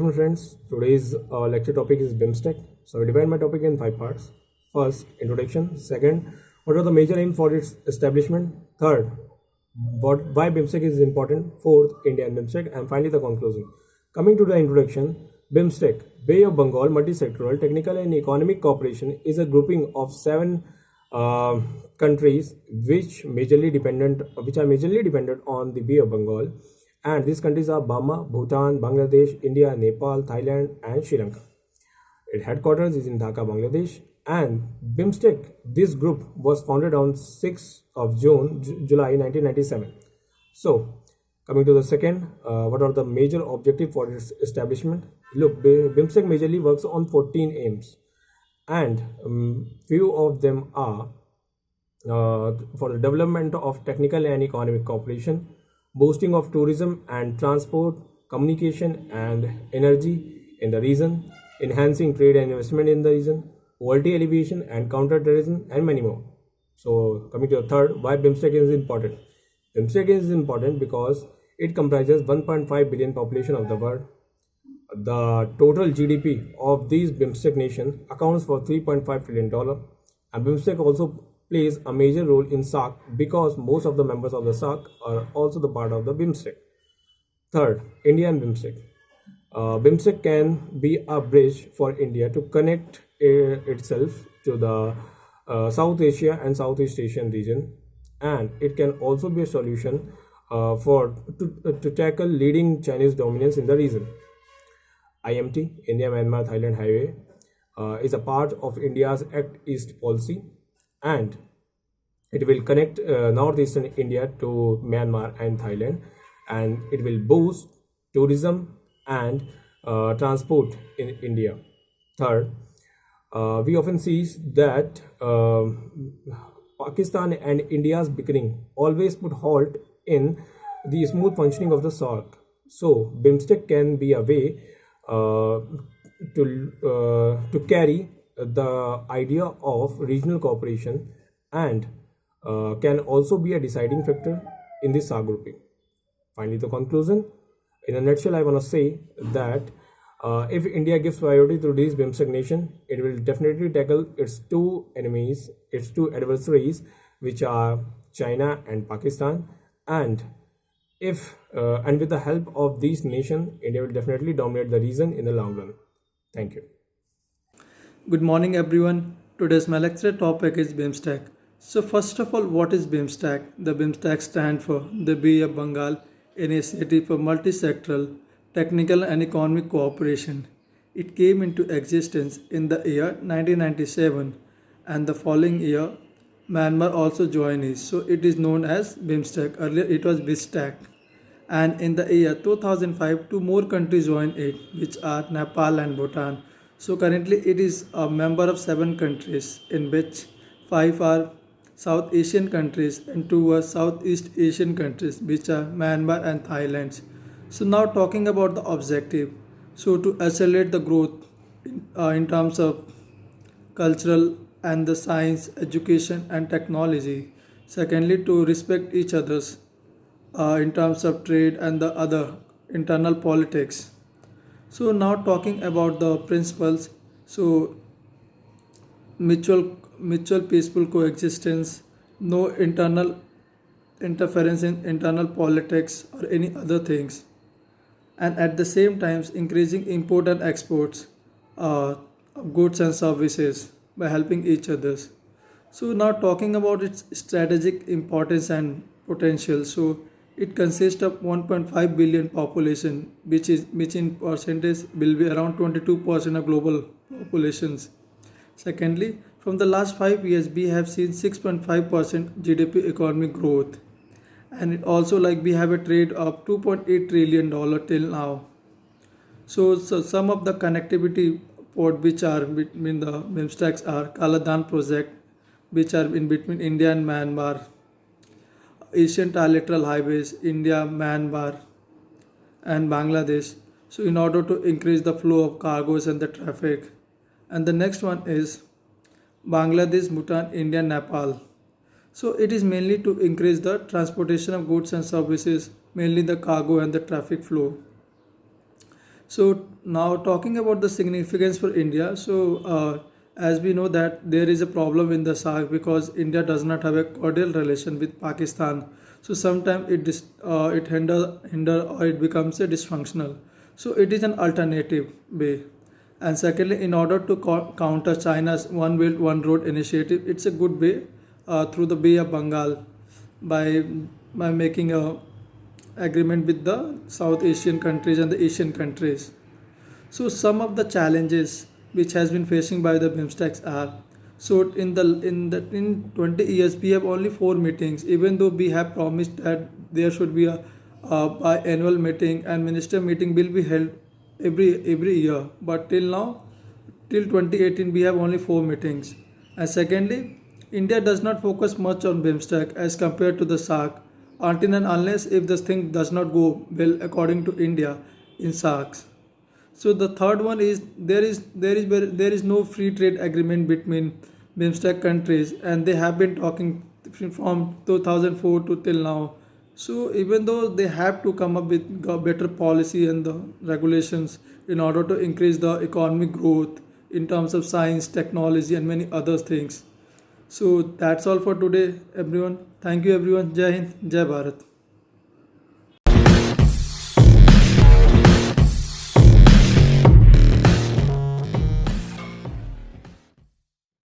afternoon, friends. Today's lecture topic is BIMSTEC. So, I divide my topic in 5 parts. First, introduction. Second, what are the major aims for its establishment? Third, why BIMSTEC is important. Fourth, India and BIMSTEC. And finally, the conclusion. Coming to the introduction, BIMSTEC, Bay of Bengal Multisectoral Technical and Economic Cooperation, is a grouping of seven countries which are majorly dependent on the Bay of Bengal, and these countries are Burma, Bhutan, Bangladesh, India, Nepal, Thailand, and Sri Lanka. Its headquarters is in Dhaka, Bangladesh. And BIMSTEC, this group was founded on 6th of July 1997. So, coming to the second, what are the major objectives for its establishment? Look, BIMSTEC majorly works on 14 aims, and few of them are for the development of technical and economic cooperation, boosting of tourism and transport, communication and energy in the region, enhancing trade and investment in the region, poverty alleviation and counter-terrorism, and many more. So, coming to the third, why BIMSTEC is important? BIMSTEC is important because it comprises 1.5 billion population of the world. The total GDP of these BIMSTEC nations accounts for $3.5 trillion, and BIMSTEC also plays a major role in SAARC because most of the members of the SAARC are also the part of the BIMSTEC. Third, India and BIMSTEC. BIMSTEC can be a bridge for India to connect itself to the South Asia and Southeast Asian region, and it can also be a solution to tackle leading Chinese dominance in the region. IMT, India Myanmar Thailand Highway, is a part of India's Act East policy, and it will connect northeastern India to Myanmar and Thailand, and it will boost tourism and transport in India. Third, we often see that Pakistan and India's bickering always put halt in the smooth functioning of the SAARC. So, BIMSTEC can be a way to carry the idea of regional cooperation, and can also be a deciding factor in this SAARC grouping. Finally, the conclusion. In a nutshell, I want to say that if India gives priority to these BIMSTEC nation, it will definitely tackle its two enemies, its two adversaries, which are China and Pakistan. And with the help of these nations, India will definitely dominate the region in the long run. Thank you. Good morning, everyone. Today's my lecture topic is BIMSTEC. So, first of all, what is BIMSTEC? The BIMSTEC stands for the Bay of Bengal Initiative for Multisectoral Technical and Economic Cooperation. It came into existence in the year 1997, and the following year, Myanmar also joined it. So, it is known as BIMSTEC. Earlier, it was BISTEC. And in the year 2005, two more countries joined it, which are Nepal and Bhutan. So currently it is a member of 7 countries, in which 5 are South Asian countries and 2 are Southeast Asian countries, which are Myanmar and Thailand. So now talking about the objective, so to accelerate the growth in terms of cultural and the science, education and technology. Secondly, to respect each other's in terms of trade and the other internal politics. So now talking about the principles, so mutual peaceful coexistence, no internal interference in internal politics or any other things, and at the same time increasing import and exports of goods and services by helping each others. So now talking about its strategic importance and potential. So it consists of 1.5 billion population, which in percentage will be around 22% of global populations. Secondly, from the last 5 years, we have seen 6.5% GDP economic growth, and it also like we have a trade of 2.8 trillion dollar till now. So some of the connectivity port which are between the BIMSTECs are Kaladan project, which are in between India and Myanmar. Asian Trilateral Highways, India, Myanmar, and Bangladesh. So, in order to increase the flow of cargoes and the traffic. And the next one is Bangladesh, Bhutan, India, Nepal. So, it is mainly to increase the transportation of goods and services, mainly the cargo and the traffic flow. So now talking about the significance for India. As we know that there is a problem in the SAARC because India does not have a cordial relation with Pakistan. So sometimes it hinder or it becomes a dysfunctional. So it is an alternative way. And secondly, in order to counter China's One Belt One Road initiative, it's a good way through the Bay of Bengal by making a agreement with the South Asian countries and the Asian countries. So some of the challenges which has been facing by the BIMSTECs are, so in 20 years we have only 4 meetings, even though we have promised that there should be a biannual meeting and minister meeting will be held every year, but till now, till 2018 we have only 4 meetings. And secondly, India does not focus much on BIMSTEC as compared to the SAARC until and unless if this thing does not go well according to India in SAARCs. So the third one is there is no free trade agreement between BIMSTEC countries, and they have been talking from 2004 to till now. So even though they have to come up with better policy and the regulations in order to increase the economic growth in terms of science, technology, and many other things. So that's all for today, everyone. Thank you, everyone. Jai Hind, Jai Bharat.